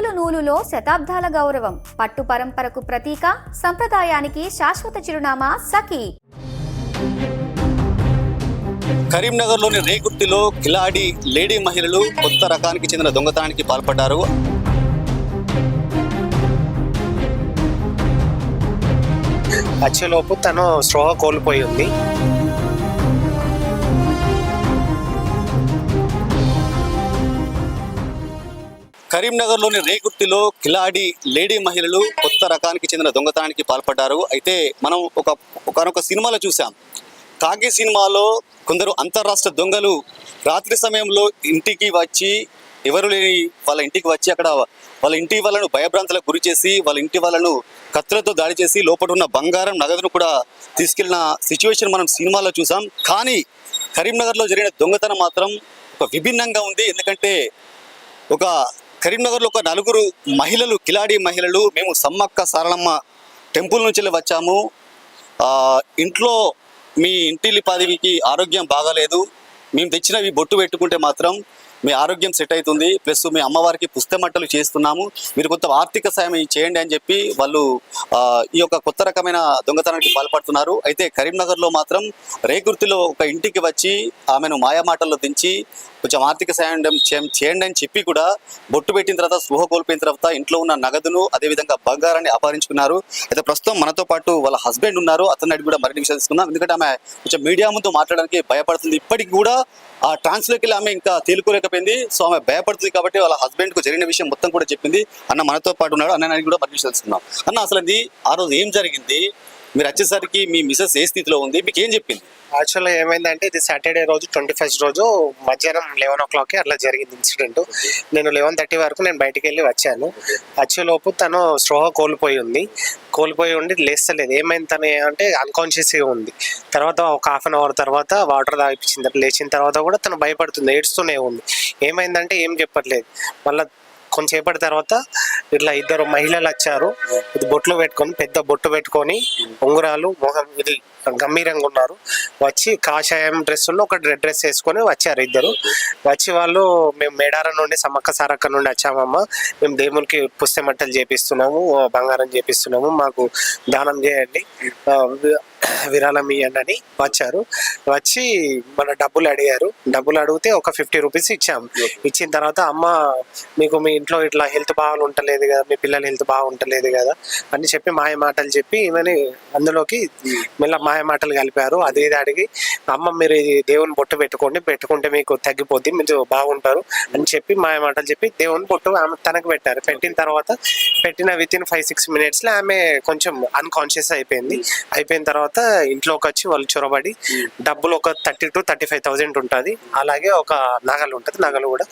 నూలు నూలులో శతాబ్దాల గౌరవం, పట్టు పరంపరకు ప్రతీక, సంప్రదాయానికి శాశ్వత చిరునామా సఖీ. కరీంనగర్లోని రేగుర్తిలో కిలాడి లేడీ మహిళలు కొత్త రకానికి చెందిన దొంగతనానికి పాల్పడ్డారు. వచ్చేలోపు తను స్పృహ కోల్పోయి ఉంది. కరీంనగర్లోని రేగుర్తిలో కిలాడి లేడీ మహిళలు కొత్త రకానికి చెందిన దొంగతనానికి పాల్పడ్డారు. అయితే మనం ఒకనొక సినిమాలో చూసాం. కాకి సినిమాలో కొందరు అంతర్రాష్ట్ర దొంగలు రాత్రి సమయంలో ఇంటికి వచ్చి, ఎవరు లేని వాళ్ళ ఇంటికి వచ్చి అక్కడ వాళ్ళ ఇంటి వాళ్ళను భయభ్రాంతులకు గురి చేసి, వాళ్ళ ఇంటి వాళ్ళను కత్తులతో దాడి చేసి లోపల ఉన్న బంగారం నగదును కూడా తీసుకెళ్లిన సిచ్యువేషన్ మనం సినిమాలో చూసాం. కానీ కరీంనగర్లో జరిగిన దొంగతనం మాత్రం ఒక విభిన్నంగా ఉంది. ఎందుకంటే కరీంనగర్లో ఒక నలుగురు మహిళలు, కిలాడి మహిళలు, మేము సమ్మక్క సారలమ్మ టెంపుల్ నుంచి వచ్చాము, ఇంట్లో మీ ఇంటిల్లిపాదికి ఆరోగ్యం బాగాలేదు, మేము తెచ్చినవి బొట్టు పెట్టుకుంటే మాత్రం మీ ఆరోగ్యం సెట్ అవుతుంది, ప్లస్ మీ అమ్మవారికి పుస్తమట్టలు చేస్తున్నాము, మీరు కొంత ఆర్థిక సాయం చేయండి అని చెప్పి వాళ్ళు ఈ యొక్క కొత్త రకమైన దొంగతనానికి పాల్పడుతున్నారు. అయితే కరీంనగర్లో మాత్రం రేగుర్తిలో ఒక ఇంటికి వచ్చి ఆమెను మాయమాటల్లో దించి కొంచెం ఆర్థిక సాయం చేయండి అని చెప్పి కూడా బొట్టు పెట్టిన తర్వాత, స్పృహ కోల్పోయిన తర్వాత ఇంట్లో ఉన్న నగదును అదేవిధంగా బంగారాన్ని అపహరించుకున్నారు. అయితే ప్రస్తుతం మనతో పాటు వాళ్ళ హస్బెండ్ ఉన్నారు, అతన్ని అడిగి కూడా మరిన్ని విషయాలు తీసుకున్నాం. ఎందుకంటే ఆమె కొంచెం మీడియా ముందు మాట్లాడడానికి భయపడుతుంది. ఇప్పటికి కూడా ఆ ట్రాన్స్లోకి వెళ్ళి ఆమె ఇంకా తేలుకోలేకపోయింది. సో ఆమె భయపడుతుంది కాబట్టి వాళ్ళ హస్బెండ్కు జరిగిన విషయం మొత్తం కూడా చెప్పింది. అన్న మనతో పాటు ఉన్నాడు, అన్న అడిగి కూడా మరిన్ని విషయాలు తీసుకున్నాం. అన్న, అసలు అది ఆ రోజు ఏం జరిగింది? మీరు వచ్చేసరికి మీ మిసెస్ ఏ స్థితిలో ఉంది, మీకు ఏం చెప్పింది? యాక్చువల్గా ఏమైందంటే, ఇది సాటర్డే రోజు 21st రోజు మధ్యాహ్నం 11 o'clock అట్లా జరిగింది ఇన్సిడెంట్. నేను 11:30 వరకు నేను బయటికి వెళ్ళి వచ్చాను. వచ్చేలోపు తను స్పృహ కోల్పోయి ఉండి లేస్తలేదు. ఏమైంది తను అంటే అన్కాన్షియస్గా ఉంది. తర్వాత ఒక 1/2 hour తర్వాత వాటర్ తాగిపించింది. లేచిన తర్వాత కూడా తను భయపడుతుంది, ఏడుస్తూనే ఉంది. ఏమైందంటే ఏం చెప్పట్లేదు. మళ్ళీ కొంచెంసేపటి తర్వాత ఇట్లా ఇద్దరు మహిళలు వచ్చారు. ఇది బొట్లు పెట్టుకొని, పెద్ద బొట్టు పెట్టుకొని, ఉంగరాలు, మొహం ఇది గంభీరంగా ఉన్నారు. వచ్చి కాషాయం డ్రెస్సుల్లో ఒక రెడ్ డ్రెస్ వేసుకొని వచ్చారు ఇద్దరు. వచ్చి వాళ్ళు, మేము మేడారం నుండి సమ్మక్క సారక్క నుండి వచ్చామమ్మ, మేము దేవునికి పుస్తమట్టలు చేపిస్తున్నాము, బంగారం చేపిస్తున్నాము, మాకు దానం చేయండి, విరాళం ఇవ్వండి అని వచ్చారు. వచ్చి మన డబ్బులు అడిగారు. డబ్బులు అడిగితే ఒక 50 rupees ఇచ్చాము. ఇచ్చిన తర్వాత, అమ్మ మీకు మీ ఇంట్లో ఇట్లా హెల్త్ బాగుంటలేదు కదా, మీ పిల్లల హెల్త్ బాగుంటలేదు కదా అని చెప్పి మాయ మాటలు చెప్పి ఈమెని అందులోకి మళ్ళీ మాయ మాటలు కలిపారు. అదే అడిగి, అమ్మ మీరు దేవుని బొట్టు పెట్టుకుంటే మీకు తగ్గిపోద్ది, మీరు బాగుంటారు అని చెప్పి మాయ మాటలు చెప్పి దేవుని బొట్టు ఆమె తనకు పెట్టారు. పెట్టిన తర్వాత within 5-6 minutes ఆమె కొంచెం అన్కాన్షియస్ అయిపోయిన తర్వాత ఇంట్లోకి వచ్చి వాళ్ళు చొరబడి డబ్బులు ఒక 30,000 to 35,000 ఉంటుంది. అలాగే ఒక నగలు ఉంటుంది, నగలు కూడా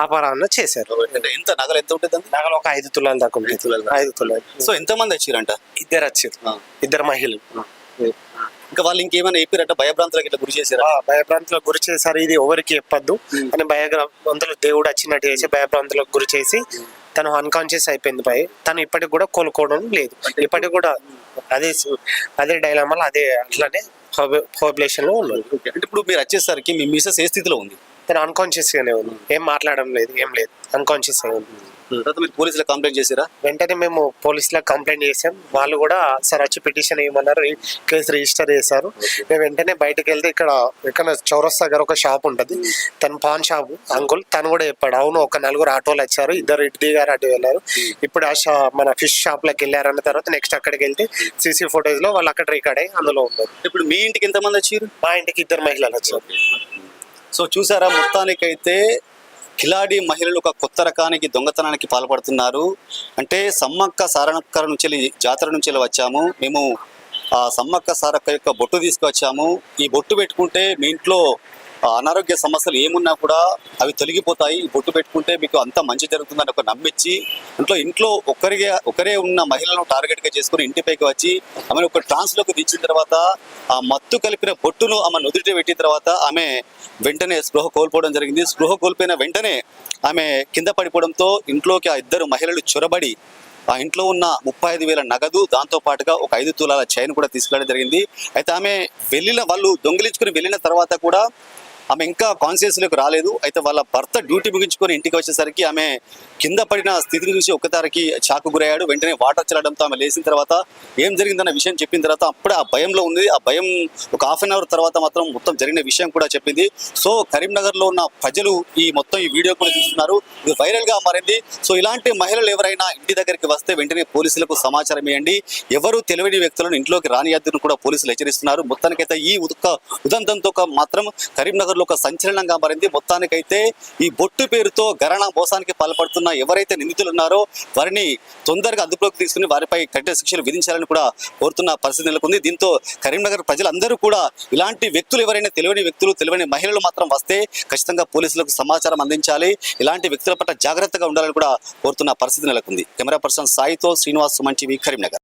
అపహరణ చేశారు. ఎంత నగలు ఎంత ఉంటుంది? నగలు ఒక 5 తులాల దాకా ఉంటుంది. 5 తులాలు. సో ఎంతమంది వచ్చారంట? ఇద్దరు వచ్చారు, ఇద్దరు మహిళలు. ఇంకా వాళ్ళు ఇంకేమైనా చెప్పారంట? భయభ్రాంతులకు ఇట్లా గురి చేశారు? భయభ్రాంతులకు గురి చేశారు. ఇది ఎవరికి చెప్పద్దు అని భయభ్రాంతులు దేవుడు వచ్చినట్టు చేసి భయభ్రాంతులకు గురి చేసి తను అన్కాన్షియస్ అయిపోయింది. తను ఇప్పటికి కూడా కోలుకోవడం లేదు. ఇప్పటికి కూడా అదే డైలామాలో అట్లానే పాపులేషన్ లో ఉన్నారు. అంటే ఇప్పుడు మీరు వచ్చేసరికి మీ మిసెస్ ఏ స్థితిలో ఉంది? తను అన్కాన్షియస్ గానే ఉంది, ఏం మాట్లాడడం లేదు, ఏం లేదు, అన్కాన్షియస్ గా ఉంది. మీరు పోలీసులకు కంప్లైంట్ చేశారా? వెంటనే మేము పోలీసులకు కంప్లైంట్ చేసాం. వాళ్ళు కూడా సార్ వచ్చి పిటిషన్ ఏమన్నారు, కేసు రిజిస్టర్ చేశారు. మేము వెంటనే బయటకు వెళ్తే ఇక్కడ చౌరస్తా దగ్గర ఒక షాప్ ఉంటుంది, తన పాన్ షాప్ అంకుల్, తను కూడా చెప్పాడు, అవును ఒక 4 ఆటోలు వచ్చారు, ఇద్దరు ఇటు దిగారు, అటు వెళ్ళారు. ఇప్పుడు మన ఫిష్ షాప్ లోకి వెళ్ళారన్న తర్వాత నెక్స్ట్ అక్కడికి వెళ్తే CC ఫుటేజ్ లో వాళ్ళు అక్కడ రికార్డ్ అయ్యి అందులో ఉన్నారు. ఇప్పుడు మీ ఇంటికి ఎంతమంది వచ్చారు? మా ఇంటికి 2 మహిళలు వచ్చారు. సో చూసారా, మొత్తానికైతే కిలాడి మహిళలు ఒక కొత్త రకానికి దొంగతనానికి పాల్పడుతున్నారు. అంటే సమ్మక్క సారక్క నుంచి, జాతర నుంచి వచ్చాము, మేము సమ్మక్క సారక్క యొక్క బొట్టు తీసుకువచ్చాము, ఈ బొట్టు పెట్టుకుంటే మీ ఇంట్లో అనారోగ్య సమస్యలు ఏమున్నా కూడా అవి తొలగిపోతాయి, ఈ బొట్టు పెట్టుకుంటే మీకు అంత మంచి జరుగుతుందని ఒక నమ్మించి ఇంట్లో ఒకరే ఉన్న మహిళలను టార్గెట్గా చేసుకుని ఇంటిపైకి వచ్చి ఆమెను ఒక ట్రాన్స్లోకి దించిన తర్వాత ఆ మత్తు కలిపిన బొట్టును ఆమె నుదుటి పెట్టిన తర్వాత ఆమె వెంటనే స్పృహ కోల్పోవడం జరిగింది. స్పృహ కోల్పోయిన వెంటనే ఆమె కింద పడిపోవడంతో ఇంట్లోకి ఆ ఇద్దరు మహిళలు చొరబడి ఆ ఇంట్లో ఉన్న 35,000 నగదు, దాంతో పాటుగా ఒక 5 తులాల చైన్ కూడా తీసుకెళ్ళడం జరిగింది. అయితే ఆమె వాళ్ళు దొంగిలించుకుని వెళ్ళిన తర్వాత కూడా ఆమె ఇంకా కాన్షియస్లోకి రాలేదు. అయితే వాళ్ళ భర్త డ్యూటీ ముగించుకొని ఇంటికి వచ్చేసరికి ఆమె కింద పడిన స్థితిని చూసి ఒక్కసారికి షాక్ గురయ్యాడు. వెంటనే వాటర్ చల్లడంతో ఆమె లేచిన తర్వాత ఏం జరిగిందన్న విషయం చెప్పిన తర్వాత అప్పుడే ఆ భయంలో ఉంది. ఆ భయం ఒక హాఫ్ అన్ అవర్ తర్వాత మాత్రం మొత్తం జరిగిన విషయం కూడా చెప్పింది. సో కరీంనగర్లో ఉన్న ప్రజలు ఈ వీడియో కూడా చూస్తున్నారు. ఇది వైరల్గా మారింది. సో ఇలాంటి మహిళలు ఎవరైనా ఇంటి దగ్గరికి వస్తే వెంటనే పోలీసులకు సమాచారం ఇవ్వండి. ఎవరు తెలియని వ్యక్తులను ఇంట్లోకి రానియద్దును కూడా పోలీసులు హెచ్చరిస్తున్నారు. మొత్తానికైతే ఈ ఉదంతంతో మాత్రం కరీంనగర్లో ఒక సంచలనంగా మారింది. మొత్తానికైతే ఈ బొట్టు పేరుతో గరణ మోసానికి పాల్పడుతున్న ఎవరైతే నిందితులు ఉన్నారో వారిని తొందరగా అదుపులోకి తీసుకుని వారిపై కఠిన శిక్షలు విధించాలని కూడా కోరుతున్న పరిస్థితి నెలకొంది. దీంతో కరీంనగర్ ప్రజలందరూ కూడా ఇలాంటి వ్యక్తులు ఎవరైనా తెలియని మహిళలు మాత్రం వస్తే ఖచ్చితంగా పోలీసులకు సమాచారం అందించాలి. ఇలాంటి వ్యక్తుల పట్ల జాగ్రత్తగా ఉండాలని కూడా కోరుతున్న పరిస్థితి నెలకొంది. కెమెరా పర్సన్ సాయితో శ్రీనివాస్, సుమన్ టీవీ, కరీంనగర్.